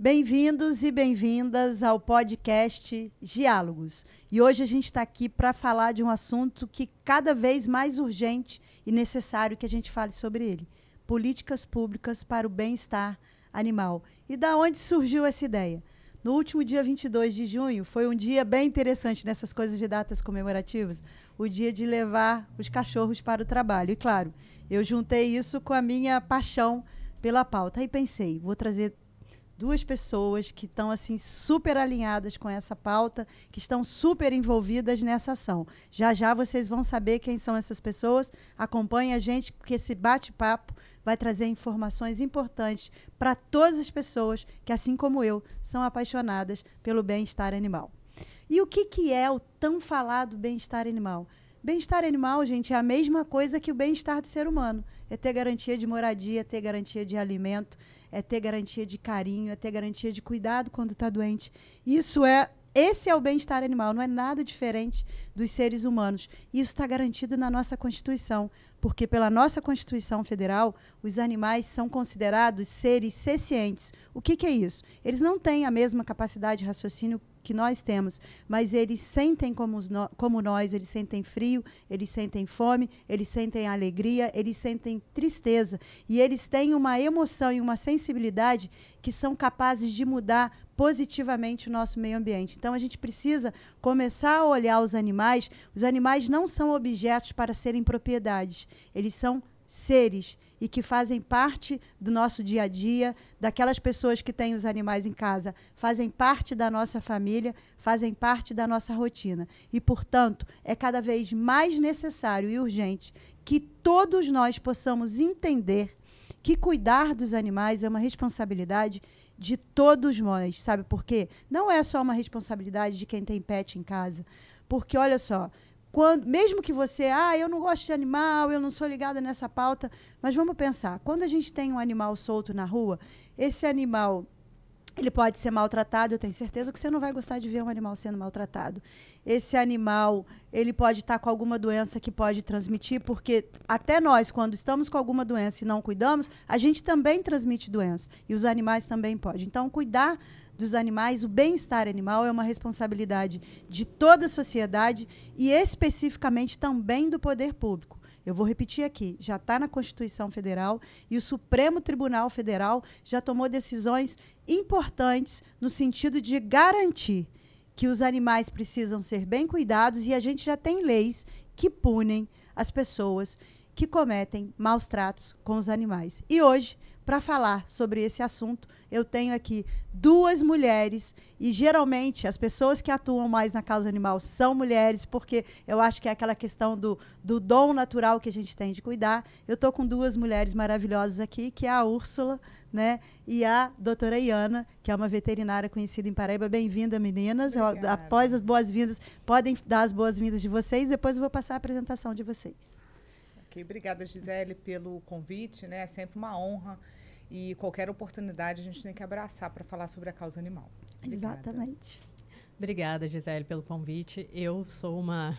Bem-vindos e bem-vindas ao podcast Diálogos. E hoje a gente está aqui para falar de um assunto que cada vez mais urgente e necessário que a gente fale sobre ele. Políticas públicas para o bem-estar animal. E da onde surgiu essa ideia? No último dia 22 de junho, foi um dia bem interessante nessas coisas de datas comemorativas, o dia de levar os cachorros para o trabalho. E claro, eu juntei isso com a minha paixão pela pauta. Aí pensei, vou trazer duas pessoas que estão assim super alinhadas com essa pauta, que estão super envolvidas nessa ação. Já já vocês vão saber quem são essas pessoas. Acompanhe a gente, porque esse bate-papo vai trazer informações importantes para todas as pessoas que, assim como eu, são apaixonadas pelo bem-estar animal. E o que é o tão falado bem-estar animal? Bem-estar animal, gente, é a mesma coisa que o bem-estar do ser humano. É ter garantia de moradia, é ter garantia de alimento, é ter garantia de carinho, é ter garantia de cuidado quando está doente. Esse é o bem-estar animal, não é nada diferente dos seres humanos. Isso está garantido na nossa Constituição, porque pela nossa Constituição Federal, os animais são considerados seres sencientes. O que é isso? Eles não têm a mesma capacidade de raciocínio que nós temos, mas eles sentem como nós, eles sentem frio, eles sentem fome, eles sentem alegria, eles sentem tristeza. E eles têm uma emoção e uma sensibilidade que são capazes de mudar positivamente o nosso meio ambiente. Então, a gente precisa começar a olhar os animais. Os animais não são objetos para serem propriedades. Eles são seres e que fazem parte do nosso dia a dia, daquelas pessoas que têm os animais em casa, fazem parte da nossa família, fazem parte da nossa rotina. E, portanto, é cada vez mais necessário e urgente que todos nós possamos entender que cuidar dos animais é uma responsabilidade de todos nós. Sabe por quê? Não é só uma responsabilidade de quem tem pet em casa. Porque, olha só, mesmo que você, eu não gosto de animal, eu não sou ligada nessa pauta, mas vamos pensar, quando a gente tem um animal solto na rua, esse animal, ele pode ser maltratado, eu tenho certeza que você não vai gostar de ver um animal sendo maltratado. Esse animal, ele pode estar com alguma doença que pode transmitir, porque até nós, quando estamos com alguma doença e não cuidamos, a gente também transmite doença, e os animais também podem. Então, cuidar dos animais, o bem-estar animal é uma responsabilidade de toda a sociedade e especificamente também do poder público. Eu vou repetir aqui, já está na Constituição Federal e o Supremo Tribunal Federal já tomou decisões importantes no sentido de garantir que os animais precisam ser bem cuidados e a gente já tem leis que punem as pessoas que cometem maus tratos com os animais. E hoje, para falar sobre esse assunto, eu tenho aqui duas mulheres, e geralmente as pessoas que atuam mais na causa animal são mulheres, porque eu acho que é aquela questão do dom natural que a gente tem de cuidar. Eu estou com duas mulheres maravilhosas aqui, que é a Úrsula, né, e a doutora Iana, que é uma veterinária conhecida em Paraíba. Bem-vinda, meninas. Após as boas-vindas, podem dar as boas-vindas de vocês, depois eu vou passar a apresentação de vocês. Okay, obrigada, Gisele, pelo convite, né? É sempre uma honra e qualquer oportunidade a gente tem que abraçar para falar sobre a causa animal. Obrigada. Exatamente. Obrigada, Gisele, pelo convite. Eu sou uma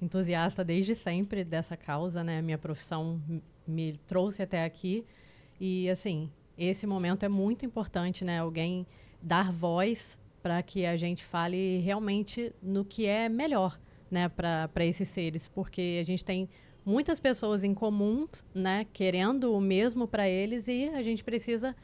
entusiasta desde sempre dessa causa, né? Minha profissão me trouxe até aqui e, assim, esse momento é muito importante, né? Alguém dar voz para que a gente fale realmente no que é melhor, né? Para esses seres, porque a gente tem muitas pessoas em comum, né, querendo o mesmo para eles e a gente precisa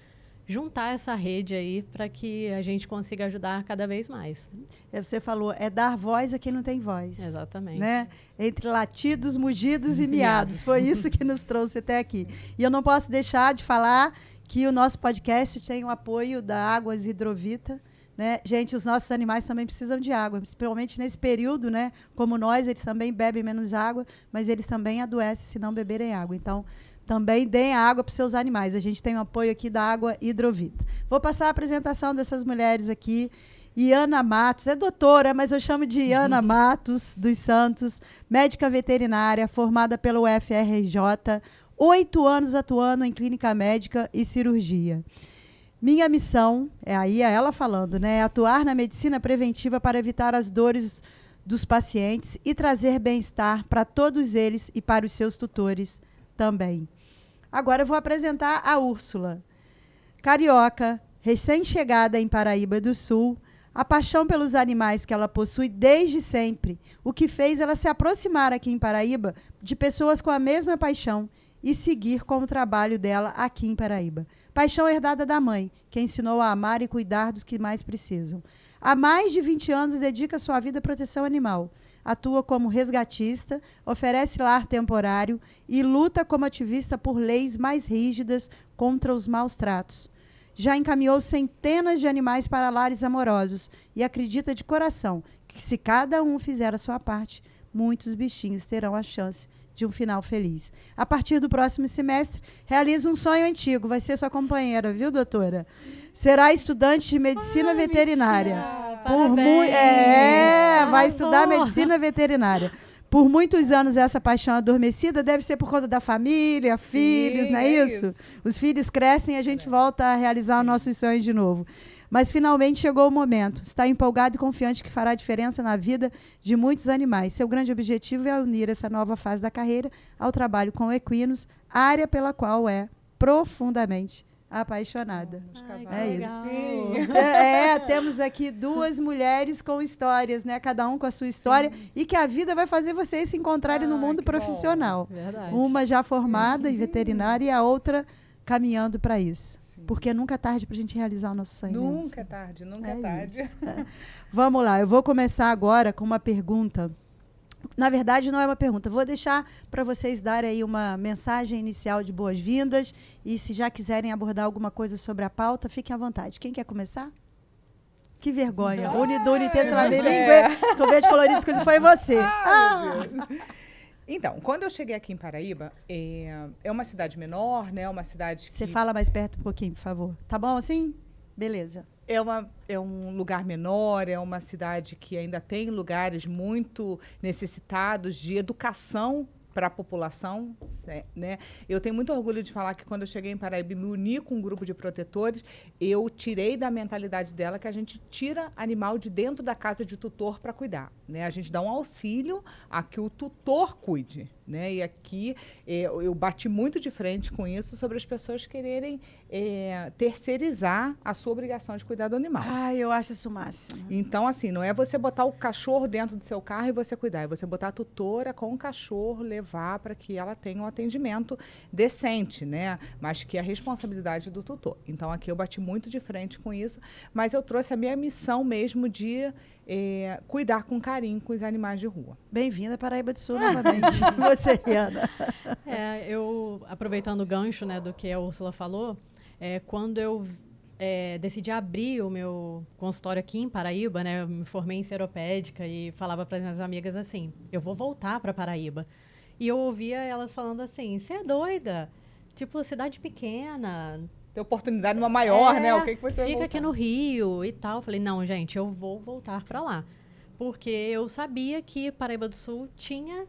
juntar essa rede aí para que a gente consiga ajudar cada vez mais. Você falou, é dar voz a quem não tem voz. Exatamente. Né? Entre latidos, mugidos e miados. Foi isso que nos trouxe até aqui. E eu não posso deixar de falar que o nosso podcast tem o apoio da Águas Hidrovita. Né? Gente, os nossos animais também precisam de água, principalmente nesse período, né? Como nós, eles também bebem menos água, mas eles também adoecem se não beberem água. Então, também deem água para os seus animais. A gente tem o apoio aqui da Água Hidrovita. Vou passar a apresentação dessas mulheres aqui. Iana Matos, é doutora, mas eu chamo de Iana Matos dos Santos, médica veterinária, formada pelo UFRJ, 8 anos atuando em clínica médica e cirurgia. Minha missão, aí é ela falando, né, é atuar na medicina preventiva para evitar as dores dos pacientes e trazer bem-estar para todos eles e para os seus tutores também. Agora eu vou apresentar a Úrsula. Carioca, recém-chegada em Paraíba do Sul, a paixão pelos animais que ela possui desde sempre, o que fez ela se aproximar aqui em Paraíba de pessoas com a mesma paixão e seguir com o trabalho dela aqui em Paraíba. Paixão herdada da mãe, que ensinou a amar e cuidar dos que mais precisam. Há mais de 20 anos dedica sua vida à proteção animal. Atua como resgatista, oferece lar temporário e luta como ativista por leis mais rígidas contra os maus tratos. Já encaminhou centenas de animais para lares amorosos e acredita de coração que, se cada um fizer a sua parte, muitos bichinhos terão a chance de um final feliz. A partir do próximo semestre, realiza um sonho antigo. Vai ser sua companheira, viu, doutora? Será estudante de medicina veterinária. Vai estudar medicina veterinária. Por muitos anos, essa paixão adormecida deve ser por conta da família, filhos, não é isso? Os filhos crescem e a gente volta a realizar os nossos sonhos de novo. Mas finalmente chegou o momento. Está empolgado e confiante que fará diferença na vida de muitos animais. Seu grande objetivo é unir essa nova fase da carreira ao trabalho com equinos, área pela qual é profundamente apaixonada. Ai, é isso. Temos aqui duas mulheres com histórias, né? Cada um com a sua história. Sim. E que a vida vai fazer vocês se encontrarem no mundo profissional. Uma já formada em veterinária e a outra caminhando para isso. Sim. Porque nunca é tarde para a gente realizar o nosso sonho. Nunca é tarde, nunca é tarde. Vamos lá, eu vou começar agora com uma pergunta. Na verdade, não é uma pergunta. Vou deixar para vocês darem aí uma mensagem inicial de boas-vindas. E se já quiserem abordar alguma coisa sobre a pauta, fiquem à vontade. Quem quer começar? Que vergonha. Unidune, com verde colorido escolhido foi você. Então, quando eu cheguei aqui em Paraíba, é uma cidade menor, né? Uma cidade que... Você fala mais perto um pouquinho, por favor. Tá bom assim? Beleza. É um lugar menor, é uma cidade que ainda tem lugares muito necessitados de educação para a população, né? Eu tenho muito orgulho de falar que quando eu cheguei em Paraíba e me uni com um grupo de protetores, eu tirei da mentalidade dela que a gente tira animal de dentro da casa de tutor para cuidar, né? A gente dá um auxílio a que o tutor cuide, né? E aqui eu bati muito de frente com isso sobre as pessoas quererem terceirizar a sua obrigação de cuidar do animal. Eu acho isso o máximo. Então, assim, não é você botar o cachorro dentro do seu carro e você cuidar, é você botar a tutora com o cachorro, levar para que ela tenha um atendimento decente, né? Mas que é a responsabilidade do tutor. Então, aqui eu bati muito de frente com isso, mas eu trouxe a minha missão mesmo de cuidar com carinho com os animais de rua. Bem-vinda a Paraíba do Sul novamente. Você, Ana. Eu, aproveitando o gancho, né, do que a Úrsula falou, quando eu decidi abrir o meu consultório aqui em Paraíba, né, eu me formei em seropédica e falava para as minhas amigas assim, eu vou voltar para Paraíba. E eu ouvia elas falando assim, você é doida? Tipo, cidade pequena... Tem oportunidade numa maior, né? O que você vai fica aqui no Rio e tal. Eu falei, não, gente, eu vou voltar para lá. Porque eu sabia que Paraíba do Sul tinha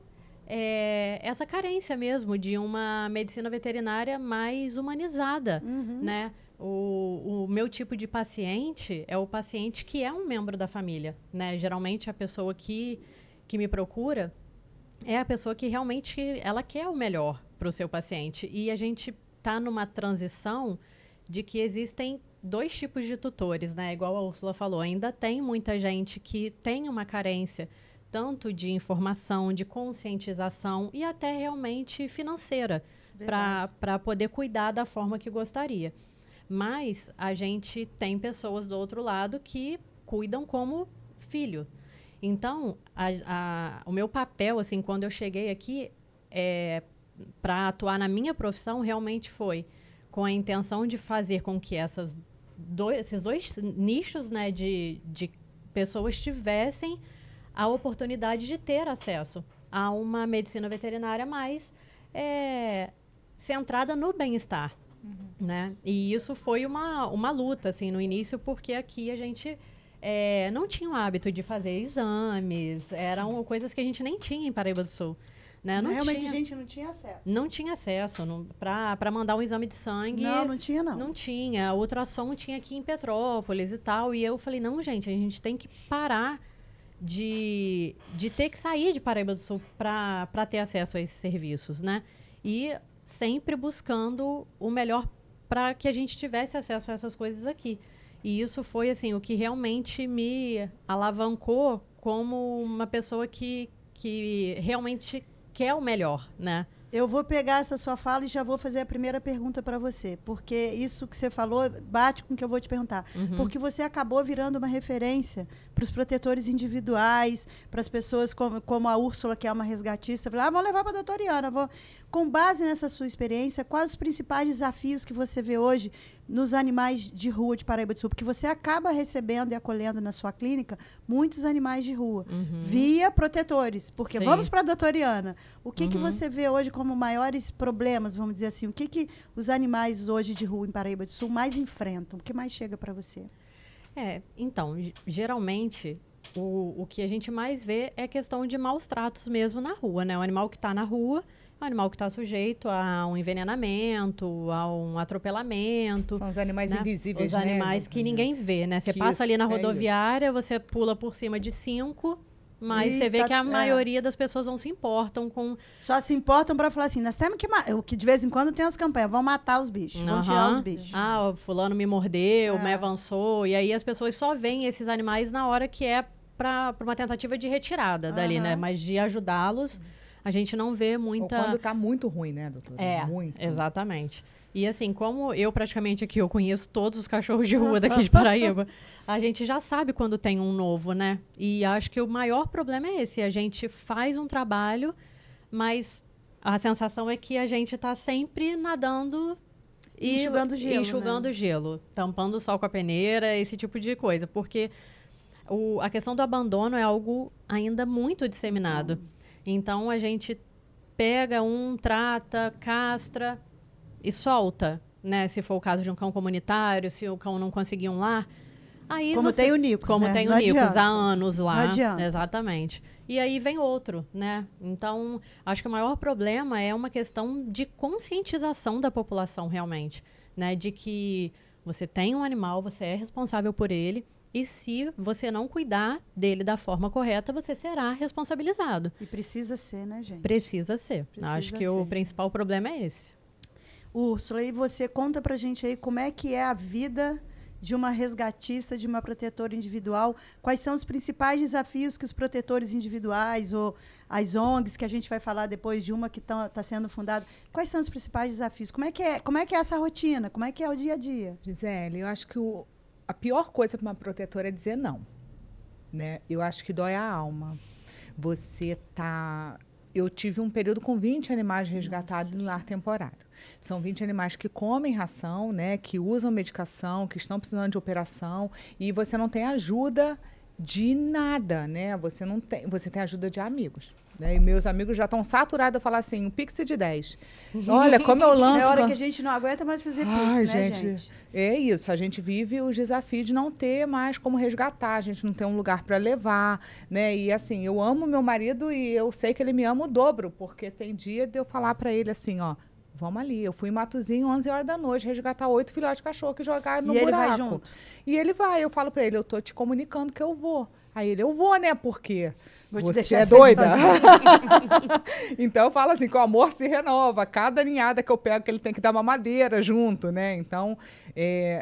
essa carência mesmo de uma medicina veterinária mais humanizada, né? O meu tipo de paciente é o paciente que é um membro da família, né? Geralmente a pessoa que me procura é a pessoa que realmente ela quer o melhor para o seu paciente. E a gente está numa transição de que existem dois tipos de tutores, né? Igual a Úrsula falou, ainda tem muita gente que tem uma carência tanto de informação, de conscientização e até realmente financeira para poder cuidar da forma que gostaria. Mas a gente tem pessoas do outro lado que cuidam como filho. Então, o meu papel, assim, quando eu cheguei aqui, para atuar na minha profissão, realmente foi com a intenção de fazer com que esses dois nichos, né, de pessoas tivessem a oportunidade de ter acesso a uma medicina veterinária mais centrada no bem-estar, né? E isso foi uma luta, assim, no início, porque aqui a gente não tinha o hábito de fazer exames, eram coisas que a gente nem tinha em Paraíba do Sul. Né? Realmente a gente não tinha acesso. Não tinha acesso. Para mandar um exame de sangue... Não tinha, não. Não tinha. O ultrassom tinha aqui em Petrópolis e tal. E eu falei, não, gente, a gente tem que parar de ter que sair de Paraíba do Sul para ter acesso a esses serviços, né? E sempre buscando o melhor para que a gente tivesse acesso a essas coisas aqui. E isso foi assim o que realmente me alavancou como uma pessoa que realmente quer o melhor, né? Eu vou pegar essa sua fala e já vou fazer a primeira pergunta para você, porque isso que você falou bate com o que eu vou te perguntar. Porque você acabou virando uma referência para os protetores individuais, para as pessoas como a Úrsula, que é uma resgatista, vou levar para a doutora Iana. Com base nessa sua experiência, quais os principais desafios que você vê hoje nos animais de rua de Paraíba do Sul? Porque você acaba recebendo e acolhendo na sua clínica muitos animais de rua, via protetores. Porque Sim. vamos para a doutora Iana. O que você vê hoje como maiores problemas, vamos dizer assim? O que os animais hoje de rua em Paraíba do Sul mais enfrentam? O que mais chega para você? Então, geralmente, o que a gente mais vê é questão de maus tratos mesmo na rua, né? O animal que está na rua é um animal que está sujeito a um envenenamento, a um atropelamento. São os animais né? invisíveis, Os animais que ninguém vê, né? Você passa ali na rodoviária, você pula por cima de 5... Mas você vê que a maioria das pessoas não se importam com... Só se importam para falar assim, nós temos que de vez em quando tem as campanhas, vão matar os bichos, vão tirar os bichos. O fulano me mordeu, me avançou. E aí as pessoas só veem esses animais na hora que é para uma tentativa de retirada dali, né? Mas de ajudá-los, a gente não vê muita... Ou quando tá muito ruim, né, doutora? Muito. Exatamente. E assim, como eu praticamente aqui, eu conheço todos os cachorros de rua daqui de Paraíba, a gente já sabe quando tem um novo, né? E acho que o maior problema é esse. A gente faz um trabalho, mas a sensação é que a gente está sempre nadando e enxugando gelo, tampando o sol com a peneira, esse tipo de coisa. Porque a questão do abandono é algo ainda muito disseminado. Então, a gente pega trata, castra e solta, né? Se for o caso de um cão comunitário, se o cão não conseguir um lar. Aí tem o Nicos, como tem o Nicos há anos lá. Não adianta. Exatamente. E aí vem outro, né? Então, acho que o maior problema é uma questão de conscientização da população, realmente. Né? De que você tem um animal, você é responsável por ele, e se você não cuidar dele da forma correta, você será responsabilizado. E precisa ser, né, gente? Precisa ser. Acho que o principal problema é esse. Úrsula, e você conta pra gente aí como é que é a vida de uma resgatista, de uma protetora individual, quais são os principais desafios que os protetores individuais ou as ONGs, que a gente vai falar depois de uma que está sendo fundada, quais são os principais desafios? Como é que é essa rotina? Como é que é o dia a dia? Gisele, eu acho que a pior coisa para uma protetora é dizer não, né? Eu acho que dói a alma. Eu tive um período com 20 animais resgatados no lar temporário. São 20 animais que comem ração, né, que usam medicação, que estão precisando de operação, e você não tem ajuda de nada, né? Você tem ajuda de amigos. Né? E meus amigos já estão saturados a falar assim, um Pix de 10. Olha, como eu lanço... É hora que a gente não aguenta mais fazer Pix, né, gente? É isso, a gente vive os desafios de não ter mais como resgatar, a gente não tem um lugar para levar, né? E assim, eu amo meu marido e eu sei que ele me ama o dobro, porque tem dia de eu falar para ele assim, ó, vamos ali. Eu fui em Matozinho, 11 horas da noite, resgatar 8 filhotes de cachorro que jogaram no buraco. E ele vai junto? E ele vai. Eu falo pra ele, eu tô te comunicando que eu vou. Aí ele, eu vou, né? Porque você é doida. Então eu falo assim, que o amor se renova. Cada ninhada que eu pego, que ele tem que dar uma madeira junto, né? Então,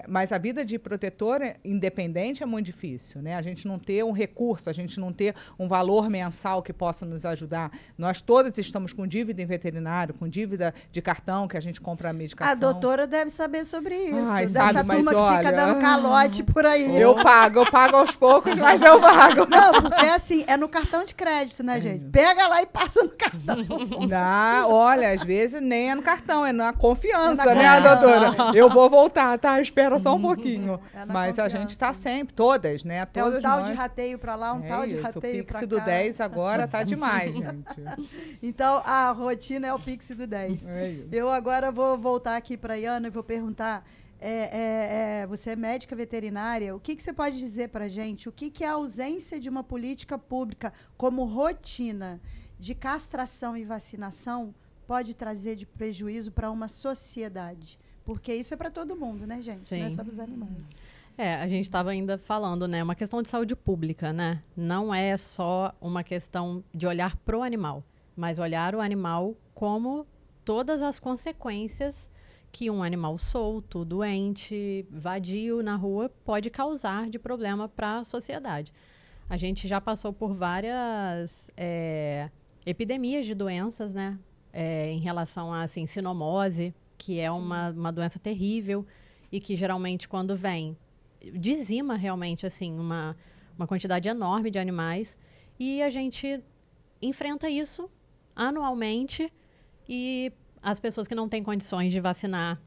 mas a vida de protetora independente é muito difícil, né? A gente não ter um recurso, a gente não ter um valor mensal que possa nos ajudar. Nós todas estamos com dívida em veterinário, com dívida de cartão que a gente compra a medicação. A doutora deve saber sobre isso. Ai, dessa sabe, turma que fica dando calote por aí. Eu pago aos poucos, mas eu pago. Não, porque assim, é no cartão de crédito, né, gente? Pega lá e passa no cartão. Olha, às vezes nem é no cartão, é na confiança, né, doutora? Eu vou voltar, tá? Espera só um pouquinho. Mas a gente tá sempre, todas, né? Todas é um tal nós. De rateio pra lá, tal de rateio pra cá. O Pix do 10 agora tá demais, gente. Então, a rotina é o Pix do 10. É isso. Eu agora vou voltar aqui pra Iana e vou perguntar... você é médica veterinária, o que você pode dizer para a gente? O que é a ausência de uma política pública como rotina de castração e vacinação pode trazer de prejuízo para uma sociedade? Porque isso é para todo mundo, né, gente? Sim. Não é só para os animais. A gente estava ainda falando, né? Uma questão de saúde pública, né? Não é só uma questão de olhar pro animal, mas olhar o animal como todas as consequências que um animal solto, doente, vadio na rua pode causar de problema para a sociedade. A gente já passou por várias epidemias de doenças, né? Em relação a assim, sinomose, que é uma doença terrível e que geralmente quando vem dizima realmente assim uma quantidade enorme de animais, e a gente enfrenta isso anualmente, e as pessoas que não têm condições de vacinar,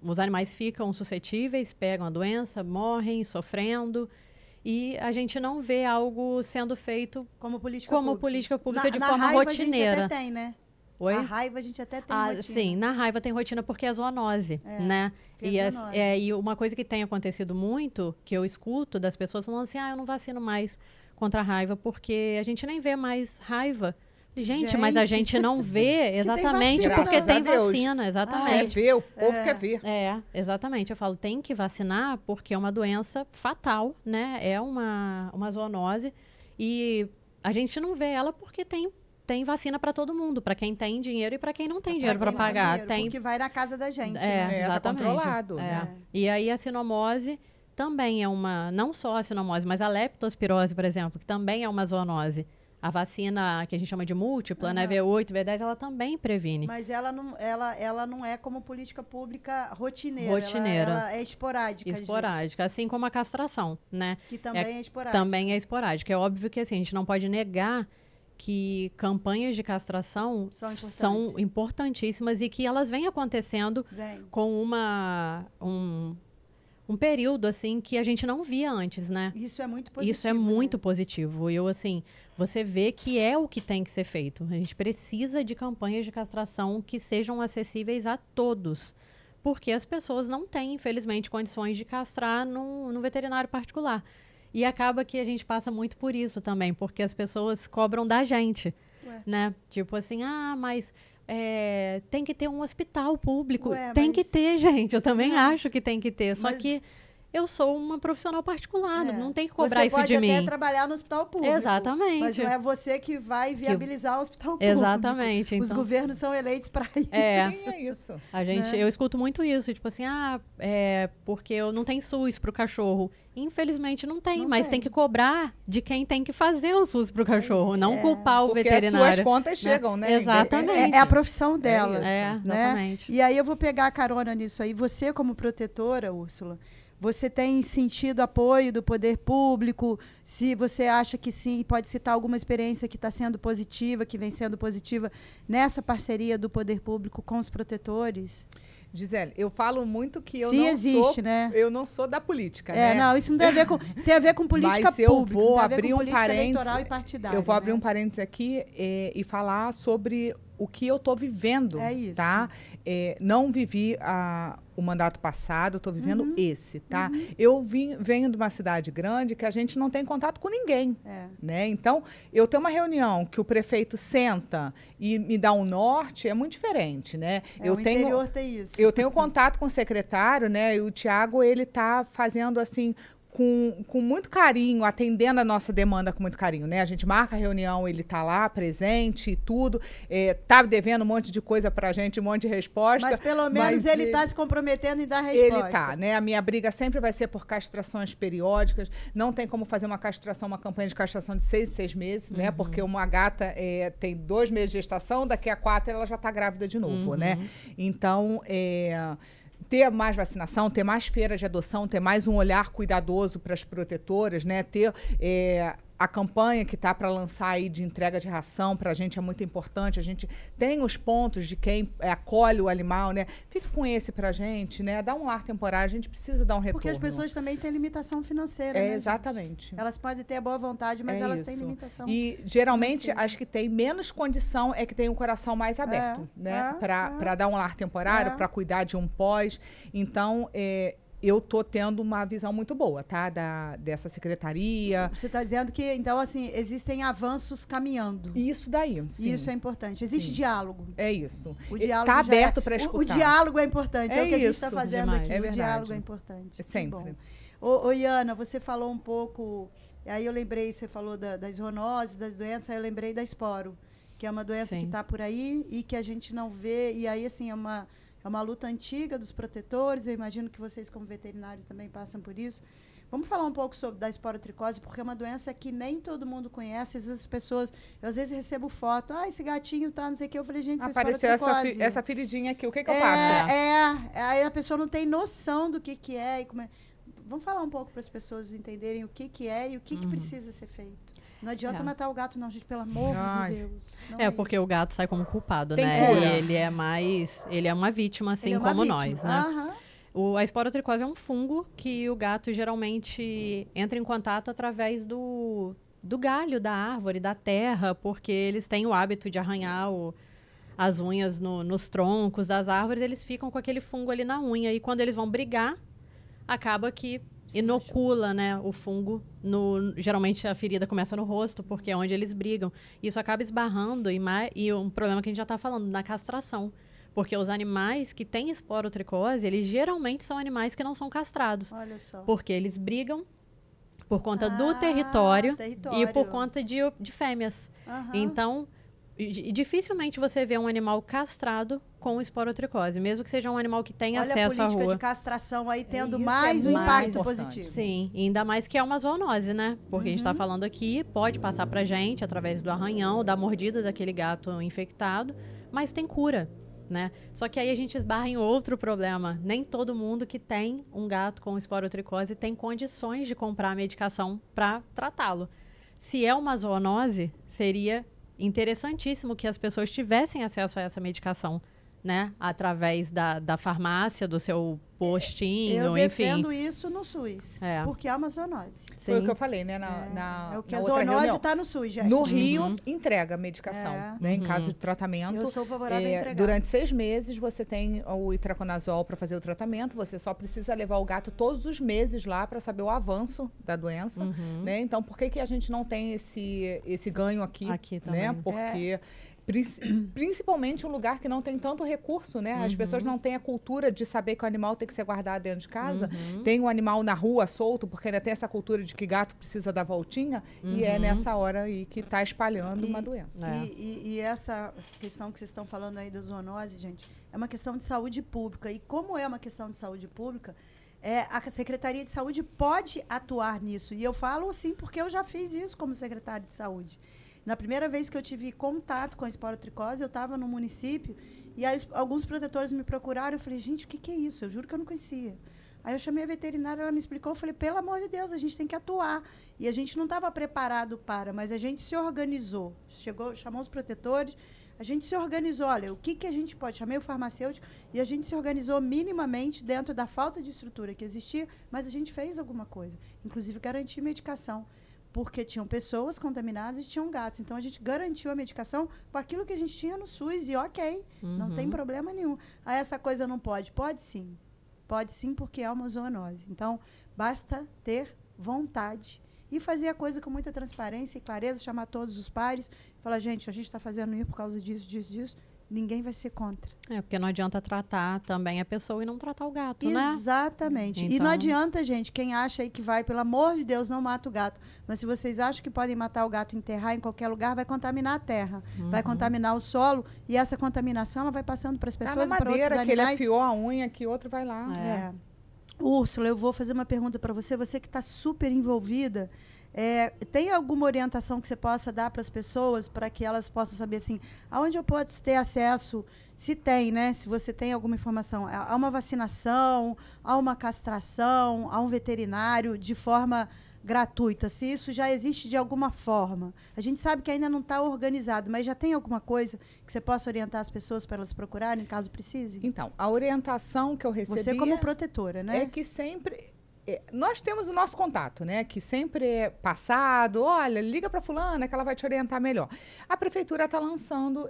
os animais ficam suscetíveis, pegam a doença, morrem sofrendo, e a gente não vê algo sendo feito como política pública de forma raiva rotineira. A gente até tem, né? Oi? A raiva a gente até tem rotina. Sim, na raiva tem rotina porque é zoonose, né? E uma coisa que tem acontecido muito, que eu escuto das pessoas falando assim, eu não vacino mais contra a raiva porque a gente nem vê mais raiva. Gente, mas a gente não vê exatamente porque tem vacina, exatamente. O povo quer ver. Exatamente. Eu falo, tem que vacinar porque é uma doença fatal, né? É uma zoonose e a gente não vê ela porque tem vacina para todo mundo, para quem tem dinheiro e para quem não tem dinheiro para pagar. Porque vai na casa da gente, né? Exatamente. Tá controlado. E aí a sinomose também é não só a sinomose, mas a leptospirose, por exemplo, que também é uma zoonose. A vacina que a gente chama de múltipla, né, V8, V10, ela também previne. Mas ela não é como política pública rotineira. Ela é esporádica. Esporádica, assim como a castração, né? Que também é esporádica. Também é esporádica. É óbvio que assim, a gente não pode negar que campanhas de castração são importantíssimas e que elas vêm acontecendo com um período assim que a gente não via antes, né? Isso é muito positivo. Isso é muito positivo. Você vê que é o que tem que ser feito. A gente precisa de campanhas de castração que sejam acessíveis a todos, porque as pessoas não têm, infelizmente, condições de castrar no veterinário particular. E acaba que a gente passa muito por isso também, porque as pessoas cobram da gente, né? Tipo assim, mas tem que ter um hospital público. Tem que ter, gente. Eu também acho que tem que ter. Só que eu sou uma profissional particular, não tem que cobrar isso de mim. Você pode até trabalhar no hospital público. Exatamente. Mas não é você que vai viabilizar o hospital público. Exatamente. Os governos são eleitos para isso. Sim, é isso. Eu escuto muito isso, tipo assim, porque eu não tenho SUS para o cachorro. Infelizmente não tem, mas tem que cobrar de quem tem que fazer o SUS para o cachorro, não culpar o veterinário. Porque as suas contas chegam, né? Exatamente. É a profissão delas. Exatamente. E aí eu vou pegar a carona nisso aí. Você, como protetora, Úrsula, você tem sentido apoio do poder público? Se você acha que sim, pode citar alguma experiência que está sendo positiva, que vem sendo positiva nessa parceria do poder público com os protetores? Gisele, eu falo muito que eu não sou da política, né? Não, isso não tem a ver com, isso tem a ver com política pública. Mas eu vou abrir um parênteses e partidária. Eu vou abrir um parênteses aqui e falar sobre o que eu estou vivendo, tá? Não vivi o mandato passado, estou vivendo esse, tá? Eu venho de uma cidade grande que a gente não tem contato com ninguém, né? Então, eu tenho uma reunião que o prefeito senta e me dá um norte, é muito diferente, né? Interior tem isso. Eu tenho contato com o secretário, né? E o Tiago, ele está fazendo assim com muito carinho, atendendo a nossa demanda com muito carinho, né? A gente marca a reunião, ele tá lá, presente e tudo, tá devendo um monte de coisa pra gente, um monte de resposta. Mas pelo menos ele tá se comprometendo em dar resposta. Ele tá, né? A minha briga sempre vai ser por castrações periódicas, não tem como fazer uma campanha de castração de 6 em 6 meses, né? Porque uma gata tem 2 meses de gestação, daqui a 4 ela já tá grávida de novo, né? Então, ter mais vacinação, ter mais feira de adoção, ter mais um olhar cuidadoso para as protetoras, né? Ter a campanha que está para lançar aí de entrega de ração, para a gente é muito importante. A gente tem os pontos de quem acolhe o animal, né? Fica com esse para a gente, né? Dá um lar temporário, a gente precisa dar um retorno. Porque as pessoas também têm limitação financeira, né, exatamente. Gente? Elas podem ter a boa vontade, mas elas têm limitação. E geralmente as que têm menos condição é que têm o coração mais aberto, né? Para dar um lar temporário, para cuidar de um pós. Então, eu tô tendo uma visão muito boa, tá? Dessa secretaria. Você está dizendo que, então, assim, existem avanços caminhando. Isso daí, sim. Isso é importante. Existe diálogo. É isso. O diálogo tá aberto para escutar. O diálogo é importante. É o que a gente está fazendo demais. aqui. O diálogo é importante. Sempre. Ô, Iana, você falou um pouco... Aí eu lembrei, você falou das zoonoses, das doenças, aí eu lembrei da esporo. que é uma doença Sim. que está por aí e que a gente não vê. E aí, assim, é uma luta antiga dos protetores. Eu imagino que vocês, como veterinários, também passam por isso. Vamos falar um pouco sobre da esporotricose, porque é uma doença que nem todo mundo conhece. Às vezes as pessoas, eu às vezes recebo foto, esse gatinho tá, não sei o que. Eu falei, gente, isso é Apareceu esporotricose. essa feridinha aqui, o que eu faço? Aí a pessoa não tem noção do que é e como é. Vamos falar um pouco para as pessoas entenderem o que é e o que precisa ser feito. Não adianta matar o gato, não, gente, pelo amor de Deus. Não porque isso. o gato sai como culpado, Tem né? cura. E ele é uma vítima, assim Ele é uma como vítima. nós, né? Aham. A esporotricose é um fungo que o gato geralmente entra em contato através do galho da árvore, da terra, porque eles têm o hábito de arranhar as unhas nos troncos das árvores, eles ficam com aquele fungo ali na unha. E quando eles vão brigar, acaba que inocula, né, o fungo. Geralmente a ferida começa no rosto, porque é onde eles brigam. Isso acaba esbarrando e um problema que a gente já está falando, na castração. Porque os animais que têm esporotricose, eles geralmente são animais que não são castrados. Olha só. Porque eles brigam por conta do território e por conta de fêmeas. Aham. Então, dificilmente você vê um animal castrado com esporotricose, mesmo que seja um animal que tenha acesso à Olha a política rua. de castração aí tendo Isso mais é um muito impacto importante. positivo. Sim, e ainda mais que é uma zoonose, né? Porque a gente está Uhum. falando aqui, pode passar pra gente através do arranhão, da mordida daquele gato infectado, mas tem cura, né? Só que aí a gente esbarra em outro problema. Nem todo mundo que tem um gato com esporotricose tem condições de comprar a medicação para tratá-lo. Se é uma zoonose, seria interessantíssimo que as pessoas tivessem acesso a essa medicação, né? Através da farmácia, do seu postinho, Eu enfim. defendo isso no SUS, É. porque é uma zoonose. Foi o que Sim. eu falei, né? É o que na a outra zoonose reunião. está no SUS, gente. No Rio, entrega a medicação, É. né? Em caso de tratamento. Eu sou favorável a entregar. Durante 6 meses, você tem o itraconazol para fazer o tratamento. Você só precisa levar o gato todos os meses lá para saber o avanço da doença, né? Então, por que a gente não tem esse ganho aqui? Aqui né? também. Porque... Principalmente um lugar que não tem tanto recurso, né? As pessoas não têm a cultura de saber que o animal tem que ser guardado dentro de casa. Tem um animal na rua solto, porque ainda tem essa cultura de que gato precisa dar voltinha. E é nessa hora aí que está espalhando uma doença. E essa questão que vocês estão falando aí da zoonose, gente, é uma questão de saúde pública. E como é uma questão de saúde pública, a Secretaria de Saúde pode atuar nisso. E eu falo assim porque eu já fiz isso como secretária de saúde. Na primeira vez que eu tive contato com a esporotricose, eu estava no município e aí alguns protetores me procuraram. Eu falei, gente, o que é isso? Eu juro que eu não conhecia. Aí eu chamei a veterinária, ela me explicou. Eu falei, pelo amor de Deus, a gente tem que atuar. E a gente não estava preparado mas a gente se organizou. Chamou os protetores, a gente se organizou. Olha, o que a gente pode? Chamei o farmacêutico e a gente se organizou minimamente dentro da falta de estrutura que existia, mas a gente fez alguma coisa. Inclusive, garantir medicação. Porque tinham pessoas contaminadas e tinham gatos. Então, a gente garantiu a medicação com aquilo que a gente tinha no SUS. E não tem problema nenhum. Essa coisa não pode? Pode sim. Pode sim, porque é uma zoonose. Então, basta ter vontade e fazer a coisa com muita transparência e clareza, chamar todos os pares, falar, gente, a gente está fazendo isso por causa disso, disso, disso. Ninguém vai ser contra. Porque não adianta tratar também a pessoa e não tratar o gato, né? Exatamente. E não adianta, gente, quem acha aí que vai, pelo amor de Deus, não mata o gato. Mas se vocês acham que podem matar o gato e enterrar em qualquer lugar, vai contaminar a terra, vai contaminar o solo, e essa contaminação ela vai passando para as pessoas e para outros animais. Que ele afiou a unha, que outro vai lá. Úrsula, eu vou fazer uma pergunta para você. Você que está super envolvida, tem alguma orientação que você possa dar para as pessoas para que elas possam saber assim, aonde eu posso ter acesso, se tem, né? Se você tem alguma informação, a uma vacinação, a uma castração, a um veterinário de forma gratuita, se isso já existe de alguma forma. A gente sabe que ainda não está organizado, mas já tem alguma coisa que você possa orientar as pessoas para elas procurarem, caso precise? Então, a orientação que eu recebi... Você como protetora, né? É que sempre... nós temos o nosso contato, né? Que sempre é passado. Olha, liga para fulana que ela vai te orientar melhor. A prefeitura está lançando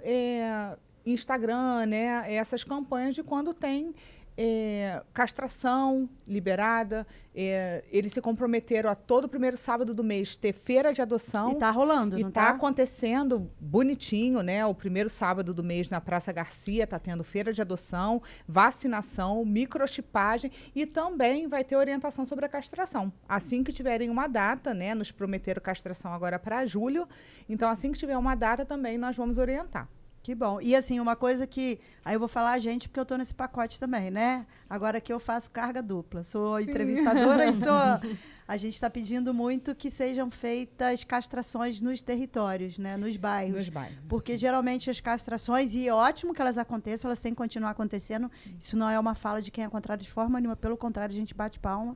Instagram, né? Essas campanhas de quando tem castração liberada. Eles se comprometeram a todo primeiro sábado do mês ter feira de adoção. E tá rolando, não tá? E tá tá? acontecendo bonitinho, né? O primeiro sábado do mês na Praça Garcia tá tendo feira de adoção, vacinação, microchipagem e também vai ter orientação sobre a castração. Assim que tiverem uma data, né? Nos prometeram castração agora para julho. Então, assim que tiver uma data também nós vamos orientar. Que bom. E assim, uma coisa que... Aí eu vou falar a gente, porque eu estou nesse pacote também, né? Agora que eu faço carga dupla. Sou entrevistadora e sou... A gente está pedindo muito que sejam feitas castrações nos territórios, né? Nos bairros. Nos bairros. Porque geralmente as castrações, e é ótimo que elas aconteçam, elas têm que continuar acontecendo. Isso não é uma fala de quem é contrário de forma nenhuma. Pelo contrário, a gente bate palma.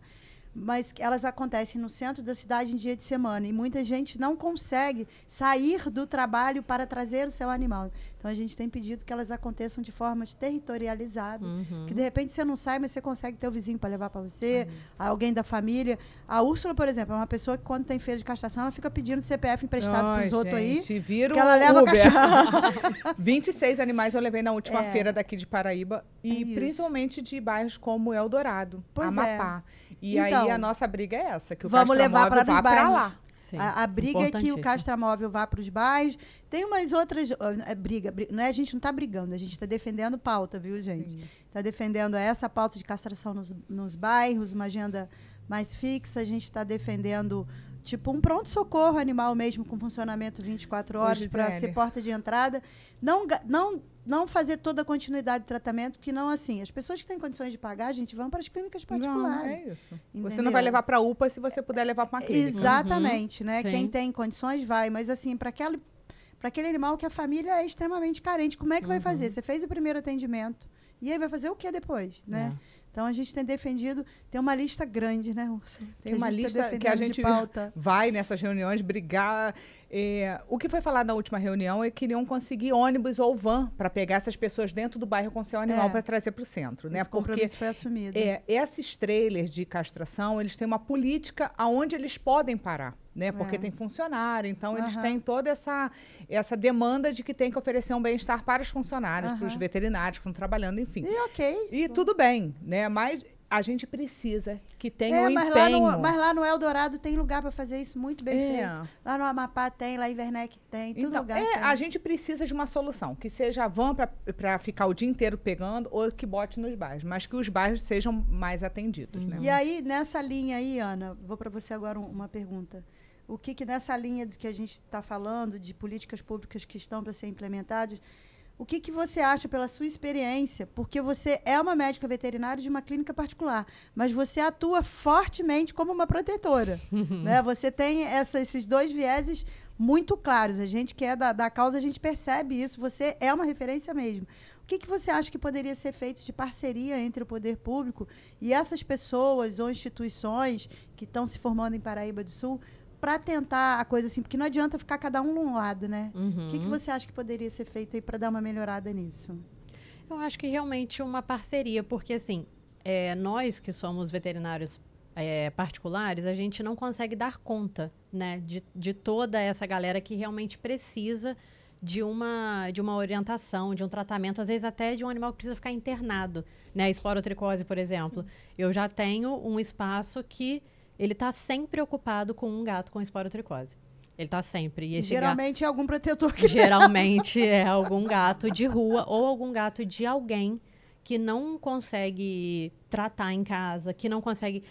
Mas elas acontecem no centro da cidade em dia de semana e muita gente não consegue sair do trabalho para trazer o seu animal. Então a gente tem pedido que elas aconteçam de formas territorializadas, que de repente você não sai, mas você consegue ter o vizinho para levar para você, alguém da família. A Úrsula, por exemplo, é uma pessoa que quando tem feira de castração, ela fica pedindo CPF emprestado para os outros aí, vira que ela leva Uber. cachorro. 26 animais eu levei na última feira daqui de Paraíba e principalmente de bairros como Eldorado, Amapá. E então, aí a nossa briga é essa, que o vamos levar para os bairros. Lá. Sim, a briga é que o castramóvel vá para os bairros. Tem umas outras... não é, a gente não está brigando, a gente está defendendo pauta, viu, gente? Está defendendo essa pauta de castração nos bairros, uma agenda mais fixa. A gente está defendendo, tipo, um pronto-socorro animal mesmo, com funcionamento 24 horas, para ser porta de entrada. Não fazer toda a continuidade do tratamento, que não assim. As pessoas que têm condições de pagar, gente, vão para as clínicas particulares. Não, é isso. Entendeu? Você não vai levar para a UPA se você puder levar para uma clínica. Exatamente, né? Sim. Quem tem condições vai, mas assim, para aquele animal que a família é extremamente carente, como é que vai fazer? Você fez o primeiro atendimento, e aí vai fazer o que depois, né? Então, a gente tem defendido, tem uma lista grande, né, Úrsula? Tem uma lista que a gente vai nessas reuniões brigar. O que foi falado na última reunião é que queriam conseguir ônibus ou van para pegar essas pessoas dentro do bairro com seu animal para trazer para o centro. Né? Esse compromisso foi assumido. Esses trailers de castração, eles têm uma política aonde eles podem parar. Né? Porque tem funcionário, então eles têm toda essa demanda de que tem que oferecer um bem-estar para os funcionários, para os veterinários que estão trabalhando, enfim. E tudo bem, né? Mas a gente precisa que tenha um empenho. Mas lá no Eldorado tem lugar para fazer isso muito bem feito. Lá no Amapá tem, lá em Werneck tem, todo lugar tem. A gente precisa de uma solução, que seja a van para ficar o dia inteiro pegando ou que bote nos bairros, mas que os bairros sejam mais atendidos. Né? E aí, nessa linha aí, Ana, vou para você agora uma pergunta. O que nessa linha do que a gente está falando, de políticas públicas que estão para ser implementadas, o que você acha pela sua experiência? Porque você é uma médica veterinária de uma clínica particular, mas você atua fortemente como uma protetora. Né? Você tem esses dois vieses muito claros. A gente que é da causa, a gente percebe isso. Você é uma referência mesmo. O que você acha que poderia ser feito de parceria entre o poder público e essas pessoas ou instituições que estão se formando em Paraíba do Sul para tentar a coisa assim, porque não adianta ficar cada um num lado, né? O que você acha que poderia ser feito aí para dar uma melhorada nisso? Eu acho que realmente uma parceria, porque assim, nós que somos veterinários particulares, a gente não consegue dar conta, né, de toda essa galera que realmente precisa de uma orientação, de um tratamento, às vezes até de um animal que precisa ficar internado, né? A esporotricose, por exemplo. Sim. Eu já tenho um espaço que ele está sempre ocupado com um gato com esporotricose. Ele está sempre. E geralmente é algum protetor que... Geralmente é algum gato de rua ou algum gato de alguém que não consegue tratar em casa, que não consegue...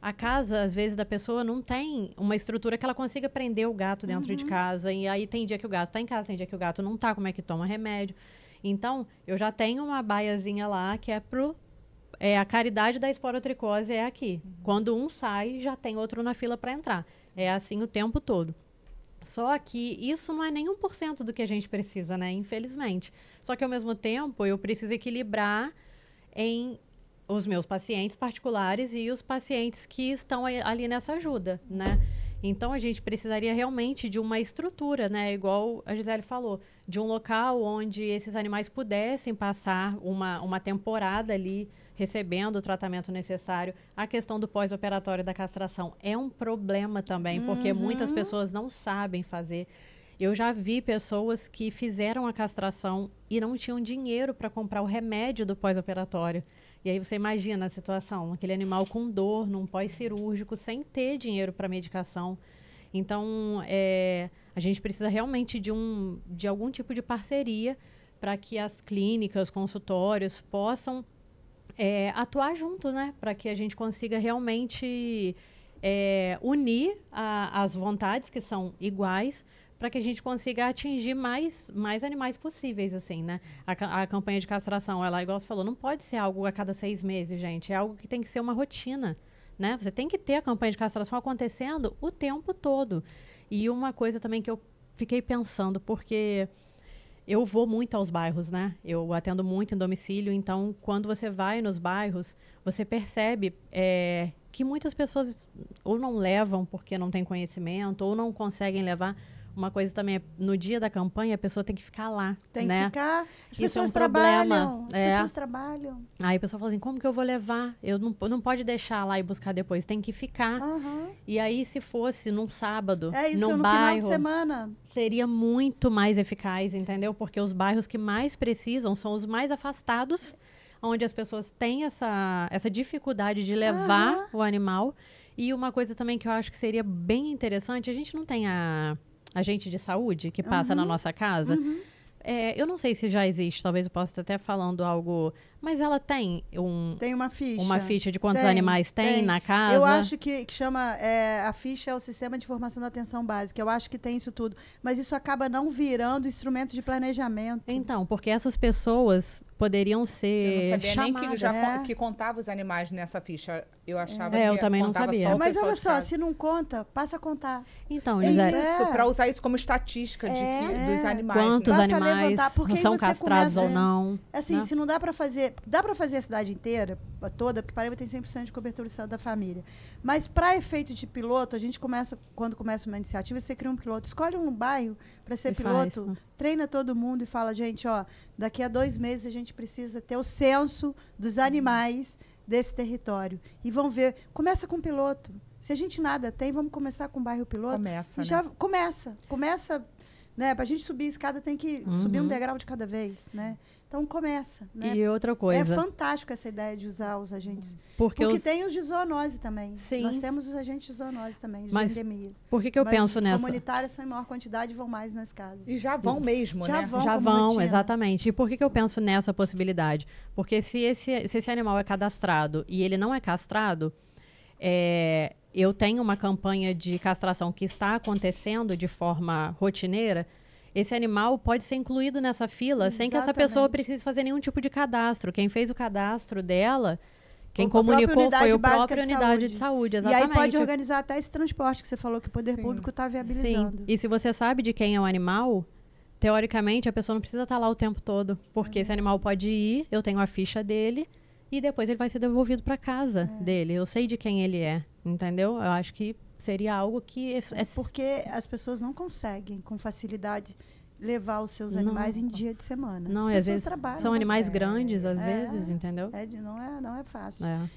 A casa, às vezes, da pessoa não tem uma estrutura que ela consiga prender o gato dentro de casa. E aí tem dia que o gato está em casa, tem dia que o gato não está, como é que toma remédio. Então, eu já tenho uma baiazinha lá que é a caridade da esporotricose é aqui. Quando um sai, já tem outro na fila para entrar. É assim o tempo todo. Só que isso não é nem 1% do que a gente precisa, né? Infelizmente. Só que, ao mesmo tempo, eu preciso equilibrar em os meus pacientes particulares e os pacientes que estão ali nessa ajuda, né? Então, a gente precisaria realmente de uma estrutura, né? Igual a Gisele falou, de um local onde esses animais pudessem passar uma temporada ali, recebendo o tratamento necessário. A questão do pós-operatório da castração é um problema também, porque muitas pessoas não sabem fazer. Eu já vi pessoas que fizeram a castração e não tinham dinheiro para comprar o remédio do pós-operatório. E aí você imagina a situação, aquele animal com dor, num pós-cirúrgico, sem ter dinheiro para medicação. Então, a gente precisa realmente de algum tipo de parceria para que as clínicas, consultórios possam atuar junto, né? Para que a gente consiga realmente unir as vontades que são iguais, para que a gente consiga atingir mais animais possíveis, assim, né? A campanha de castração, ela, igual você falou, não pode ser algo a cada 6 meses, gente. É algo que tem que ser uma rotina, né? Você tem que ter a campanha de castração acontecendo o tempo todo. E uma coisa também que eu fiquei pensando, porque eu vou muito aos bairros, né? Eu atendo muito em domicílio, então, quando você vai nos bairros, você percebe que muitas pessoas ou não levam porque não tem conhecimento, ou não conseguem levar. Uma coisa também no dia da campanha, a pessoa tem que ficar lá, Tem né? que ficar. As Isso pessoas é um problema. trabalham. As pessoas trabalham. Aí a pessoa fala assim, como que eu vou levar? Eu não pode deixar lá e buscar depois, tem que ficar. Uhum. E aí, se fosse num sábado, É isso, que num no bairro, final de semana. seria muito mais eficaz, entendeu? Porque os bairros que mais precisam são os mais afastados, onde as pessoas têm essa dificuldade de levar o animal. E uma coisa também que eu acho que seria bem interessante, a gente não tem a agente de saúde que passa na nossa casa. Eu não sei se já existe, talvez eu possa estar até falando algo, mas ela tem Tem uma ficha. uma ficha de quantos Tem, animais tem na casa. Eu acho que chama. A ficha é o Sistema de Informação da Atenção Básica. Eu acho que tem isso tudo. Mas isso acaba não virando instrumento de planejamento. Então, porque essas pessoas poderiam Eu não ser sabia nem chamadas. que contava os animais nessa ficha. Eu achava É, que eu também não contava sabia. só o Mas pessoal olha de só, casa. se não conta, passa a contar. Então, É Gisele, isso, para usar isso como estatística dos animais. quantos Basta animais levantar, porque aí são você castrados começa- ou não. Assim, né? se não dá para fazer. Dá para fazer a cidade inteira, toda, porque Paraíba tem 100% de cobertura de saúde da família. Mas para efeito de piloto, a gente começa, quando começa uma iniciativa, você cria um piloto. Escolhe um bairro para ser E piloto, faz, né? treina todo mundo e fala, gente, ó, daqui a 2 meses a gente precisa ter o censo dos animais desse território. E vão ver. Começa com piloto. Se a gente nada tem, vamos começar com o bairro piloto. Começa, E né? já começa, né? Pra gente subir a escada tem que subir um degrau de cada vez, né? Então começa, né? E outra É coisa, fantástico essa ideia de usar os agentes. porque Porque os- tem os de zoonose também. Sim. Nós temos os agentes de zoonose também, de Mas endemia. por que eu Mas penso nessa? comunitárias são em maior quantidade e vão mais nas casas. E já vão mesmo, Já né? vão. Já como vão, rotina. exatamente. E por que eu penso nessa possibilidade? Porque se esse animal é cadastrado e ele não é castrado, eu tenho uma campanha de castração que está acontecendo de forma rotineira, esse animal pode ser incluído nessa fila sem que essa pessoa Exatamente. precise fazer nenhum tipo de cadastro. Quem fez o cadastro dela, quem A própria comunicou unidade foi a básica própria de unidade saúde. de saúde, E exatamente. aí pode organizar até esse transporte que você falou que o poder Sim. público está Sim, viabilizando. e se você sabe de quem é o animal, teoricamente a pessoa não precisa estar lá o tempo todo, porque esse animal pode ir, eu tenho a ficha dele e depois ele vai ser devolvido para casa dele. Eu sei de quem ele é, entendeu? Eu acho que seria algo que Porque as pessoas não conseguem, com facilidade, levar os seus Não. animais em dia de semana. não, as e às pessoas vezes trabalham. são animais consegue. grandes às É. vezes, entendeu? Não é fácil. É.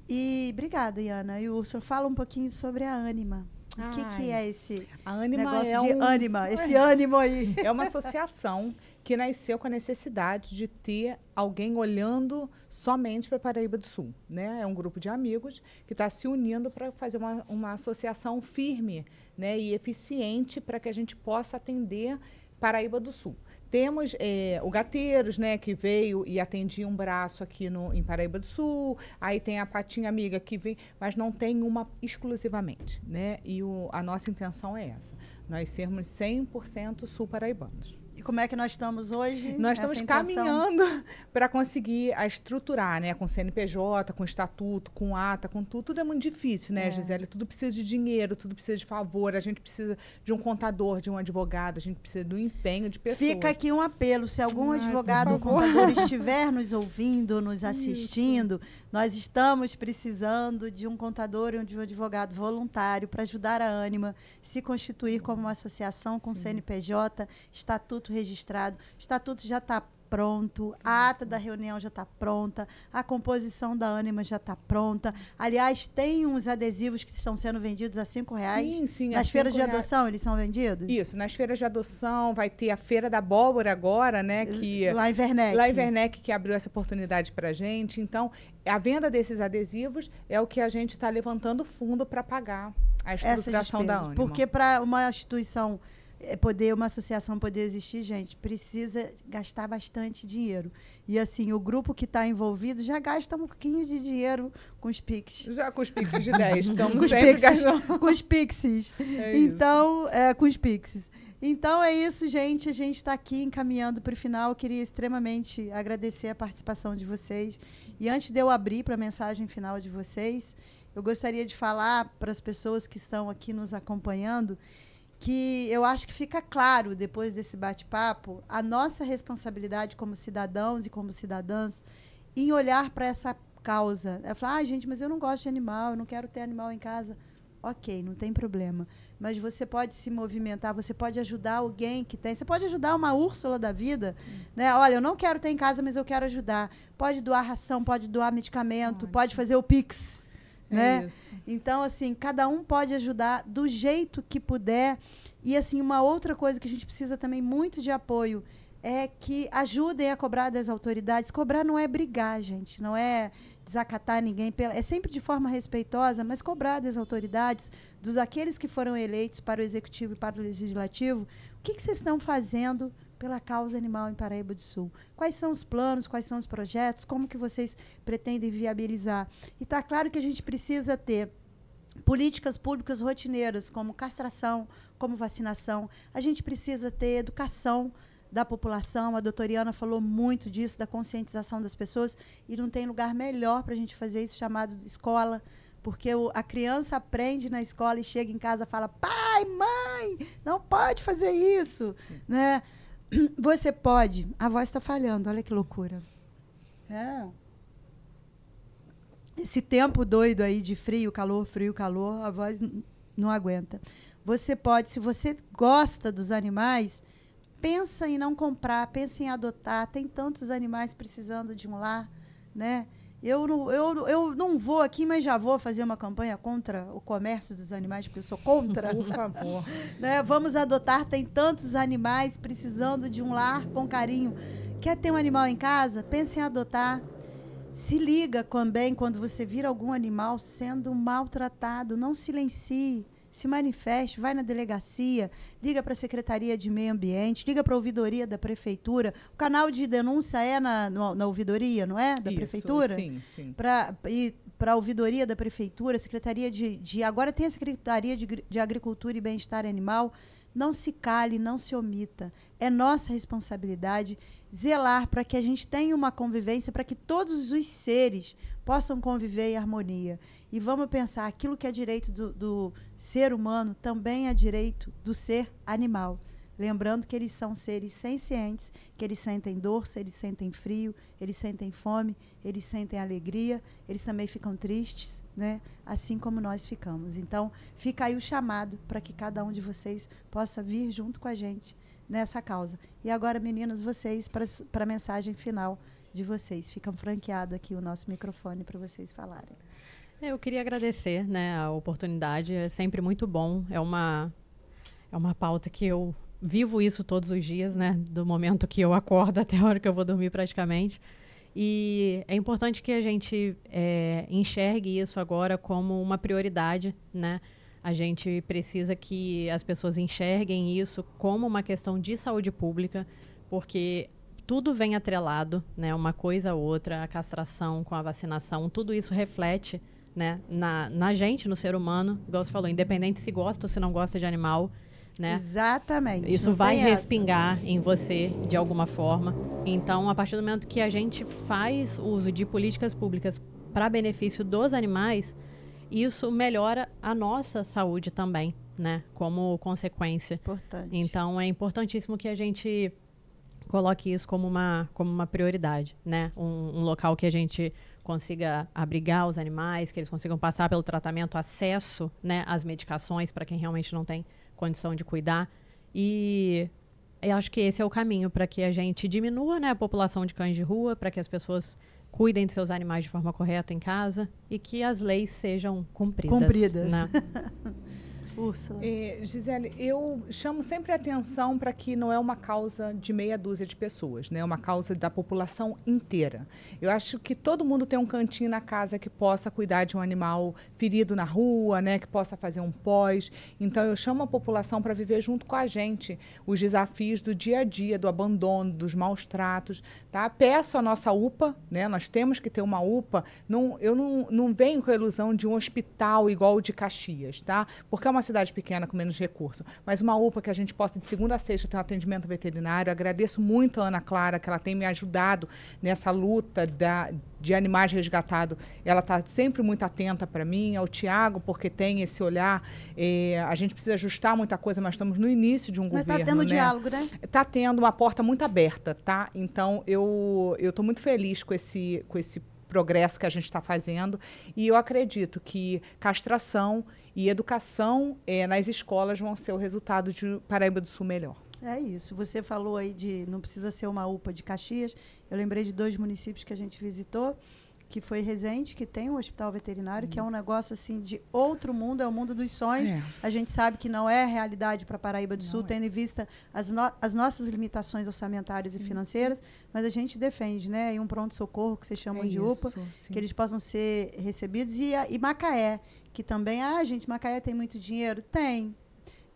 E obrigada, Iana. E Úrsula, fala um pouquinho sobre a Ânima. O que Ai, é esse A Ânima negócio é de ânima? Esse ânimo aí. É uma associação que nasceu com a necessidade de ter alguém olhando somente para Paraíba do Sul, né? É um grupo de amigos que está se unindo para fazer uma associação firme, né, e eficiente para que a gente possa atender Paraíba do Sul. Temos o Gateiros, né, que veio e atendia um braço aqui em Paraíba do Sul. Aí tem a Patinha Amiga que vem, mas não tem uma exclusivamente, né? E a nossa intenção é essa, nós sermos 100% sul-paraibanos. E como é que nós estamos hoje? Nós nessa estamos intenção? caminhando para conseguir estruturar, né? Com CNPJ, com estatuto, com ata, com tudo. Tudo é muito difícil, né, Gisele? Tudo precisa de dinheiro, tudo precisa de favor. A gente precisa de um contador, de um advogado, a gente precisa do empenho de pessoas. Fica aqui um apelo, se algum Ai, advogado ou por favor. contador estiver nos ouvindo, nos assistindo, nós estamos precisando de um contador e de um advogado voluntário para ajudar a Ânima se constituir como uma associação com CNPJ, estatuto registrado. O estatuto já está pronto, a ata da reunião já está pronta, a composição da ânima já está pronta. Aliás, tem uns adesivos que estão sendo vendidos a R$5. Sim, sim. Nas feiras de adoção eles são vendidos? Isso, nas feiras de adoção, vai ter a Feira da Abóbora agora, né? Lá em Werneck. Lá em Werneck, que abriu essa oportunidade para a gente. Então, a venda desses adesivos é o que a gente está levantando fundo para pagar a estruturação da ânima. Porque para uma instituição uma associação poder existir, gente, precisa gastar bastante dinheiro. E assim, o grupo que está envolvido já gasta um pouquinho de dinheiro com os Pix. Já com os Pix de 10. Estamos sempre gastando. Com os Pixies. Então, com os Pixies. Então é isso, gente. A gente está aqui encaminhando para o final. Eu queria extremamente agradecer a participação de vocês. E antes de eu abrir para a mensagem final de vocês, eu gostaria de falar para as pessoas que estão aqui nos acompanhando que eu acho que fica claro, depois desse bate-papo, a nossa responsabilidade como cidadãos e como cidadãs em olhar para essa causa. É falar, gente, mas eu não gosto de animal, eu não quero ter animal em casa. Ok, não tem problema. Mas você pode se movimentar, você pode ajudar alguém que tem. Você pode ajudar uma Úrsula da vida. Né? Olha, eu não quero ter em casa, mas eu quero ajudar. Pode doar ração, pode doar medicamento, pode fazer o Pix. Né? Então, assim, cada um pode ajudar do jeito que puder. E, assim, uma outra coisa que a gente precisa também muito de apoio é que ajudem a cobrar das autoridades. Cobrar não é brigar, gente, não é desacatar ninguém. É sempre de forma respeitosa, mas cobrar das autoridades, dos aqueles que foram eleitos para o Executivo e para o Legislativo, o que vocês estão fazendo pela causa animal em Paraíba do Sul? Quais são os planos, quais são os projetos, como que vocês pretendem viabilizar? E está claro que a gente precisa ter políticas públicas rotineiras, como castração, como vacinação. A gente precisa ter educação da população. A doutora Iana falou muito disso, da conscientização das pessoas, e não tem lugar melhor para a gente fazer isso, chamado escola, porque a criança aprende na escola e chega em casa e fala, pai, mãe, não pode fazer isso, né? Você pode. A voz está falhando, olha que loucura. Esse tempo doido aí de frio, calor, a voz não aguenta. Você pode, se você gosta dos animais, pensa em não comprar, pensa em adotar. Tem tantos animais precisando de um lar, né? Eu não vou aqui, mas já vou fazer uma campanha contra o comércio dos animais, porque eu sou contra. Por favor. Né? Vamos adotar, tem tantos animais precisando de um lar com carinho. Quer ter um animal em casa? Pense em adotar. Se liga também quando você vir algum animal sendo maltratado. Não silencie. Se manifeste, vai na delegacia, liga para a Secretaria de Meio Ambiente, liga para a ouvidoria da Prefeitura. O canal de denúncia é na ouvidoria, não é? Da Prefeitura? Sim, sim. Para a ouvidoria da Prefeitura, Secretaria agora tem a Secretaria de Agricultura e Bem-Estar Animal. Não se cale, não se omita. É nossa responsabilidade zelar para que a gente tenha uma convivência, para que todos os seres possam conviver em harmonia. E vamos pensar, aquilo que é direito do ser humano também é direito do ser animal. Lembrando que eles são seres sencientes, que eles sentem dor, eles sentem frio, eles sentem fome, eles sentem alegria, eles também ficam tristes, né? Assim como nós ficamos. Então, fica aí o chamado para que cada um de vocês possa vir junto com a gente nessa causa. E agora, meninas, vocês, para a mensagem final de vocês. Fica franqueado aqui o nosso microfone para vocês falarem. Eu queria agradecer, né, a oportunidade. É sempre muito bom. É uma pauta que eu vivo isso todos os dias, né? Do momento que eu acordo até a hora que eu vou dormir praticamente. E é importante que a gente enxergue isso agora como uma prioridade, né? A gente precisa que as pessoas enxerguem isso como uma questão de saúde pública, porque tudo vem atrelado, né? Uma coisa a outra, a castração com a vacinação, tudo isso reflete, né? Na gente, no ser humano, igual você falou, independente se gosta ou se não gosta de animal, né? Exatamente. Isso vai respingar em você de alguma forma. Então, a partir do momento que a gente faz uso de políticas públicas para benefício dos animais, isso melhora a nossa saúde também, né? Como consequência. Importante. Então, é importantíssimo que a gente coloque isso como uma prioridade, né? Um local que a gente consiga abrigar os animais, que eles consigam passar pelo tratamento, acesso, né, às medicações para quem realmente não tem condição de cuidar. E eu acho que esse é o caminho para que a gente diminua, né, a população de cães de rua, para que as pessoas cuidem de seus animais de forma correta em casa e que as leis sejam cumpridas. Né? Úrsula. Gisele, eu chamo sempre a atenção para que não é uma causa de meia dúzia de pessoas, né? É uma causa da população inteira. Eu acho que todo mundo tem um cantinho na casa que possa cuidar de um animal ferido na rua, né? Que possa fazer um pós. Então, eu chamo a população para viver junto com a gente os desafios do dia a dia, do abandono, dos maus tratos, tá? Peço a nossa UPA, né? Nós temos que ter uma UPA. Eu não venho com a ilusão de um hospital igual o de Caxias, tá? Porque é uma cidade pequena com menos recurso, mas uma UPA que a gente possa de segunda a sexta ter um atendimento veterinário. Agradeço muito a Ana Clara, que ela tem me ajudado nessa luta de animais resgatados. Ela está sempre muito atenta para mim, ao Tiago, porque tem esse olhar. A gente precisa ajustar muita coisa, mas estamos no início de um governo. Mas está tendo diálogo, né? Está tendo uma porta muito aberta, tá? Então, eu estou muito feliz com esse progresso que a gente está fazendo, e eu acredito que castração e educação nas escolas vão ser o resultado de Paraíba do Sul melhor. É isso. Você falou aí de não precisa ser uma UPA de Caxias. Eu lembrei de 2 municípios que a gente visitou, que foi Resende, que tem um hospital veterinário, que é um negócio assim de outro mundo, é o mundo dos sonhos. A gente sabe que não é realidade para Paraíba do Sul, tendo em vista as nossas limitações orçamentárias e financeiras, mas a gente defende, né? E um pronto-socorro que vocês chamam de UPA, que eles possam ser recebidos. E Macaé, que também, gente, Macaé tem muito dinheiro? Tem.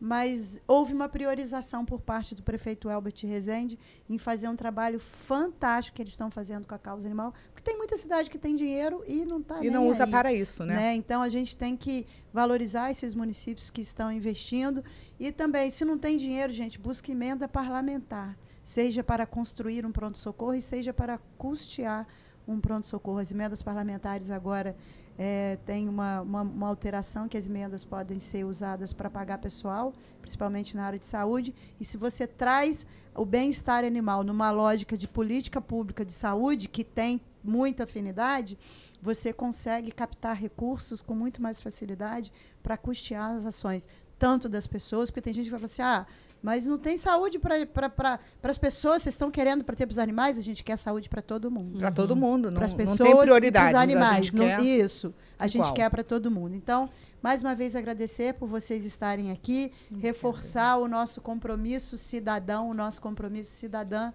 Mas houve uma priorização por parte do prefeito Elbert Resende em fazer um trabalho fantástico que eles estão fazendo com a causa animal, porque tem muita cidade que tem dinheiro e não está nem aí. E não usa para isso, né? Então, a gente tem que valorizar esses municípios que estão investindo. E também, se não tem dinheiro, gente, busque emenda parlamentar, seja para construir um pronto-socorro e seja para custear um pronto-socorro. As emendas parlamentares agora tem uma alteração, que as emendas podem ser usadas para pagar pessoal, principalmente na área de saúde. E se você traz o bem-estar animal numa lógica de política pública de saúde, que tem muita afinidade, você consegue captar recursos com muito mais facilidade para custear as ações, tanto das pessoas, porque tem gente que vai falar assim, mas não tem saúde para as pessoas, vocês estão querendo para ter para os animais? A gente quer saúde para todo mundo. Para todo mundo, para as pessoas não tem prioridade. E para os animais. Isso, a igual. gente quer para todo mundo. Então, mais uma vez, agradecer por vocês estarem aqui, reforçar o nosso compromisso cidadão, o nosso compromisso cidadã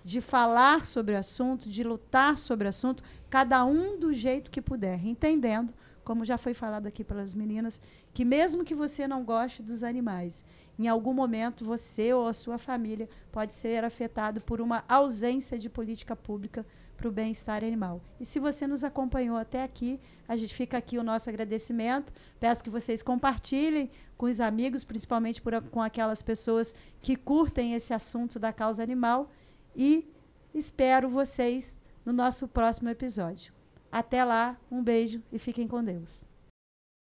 de falar sobre o assunto, de lutar sobre o assunto, cada um do jeito que puder, entendendo, como já foi falado aqui pelas meninas, que mesmo que você não goste dos animais, em algum momento você ou a sua família pode ser afetado por uma ausência de política pública para o bem-estar animal. E se você nos acompanhou até aqui, a gente fica aqui o nosso agradecimento. Peço que vocês compartilhem com os amigos, principalmente com aquelas pessoas que curtem esse assunto da causa animal, e espero vocês no nosso próximo episódio. Até lá, um beijo e fiquem com Deus.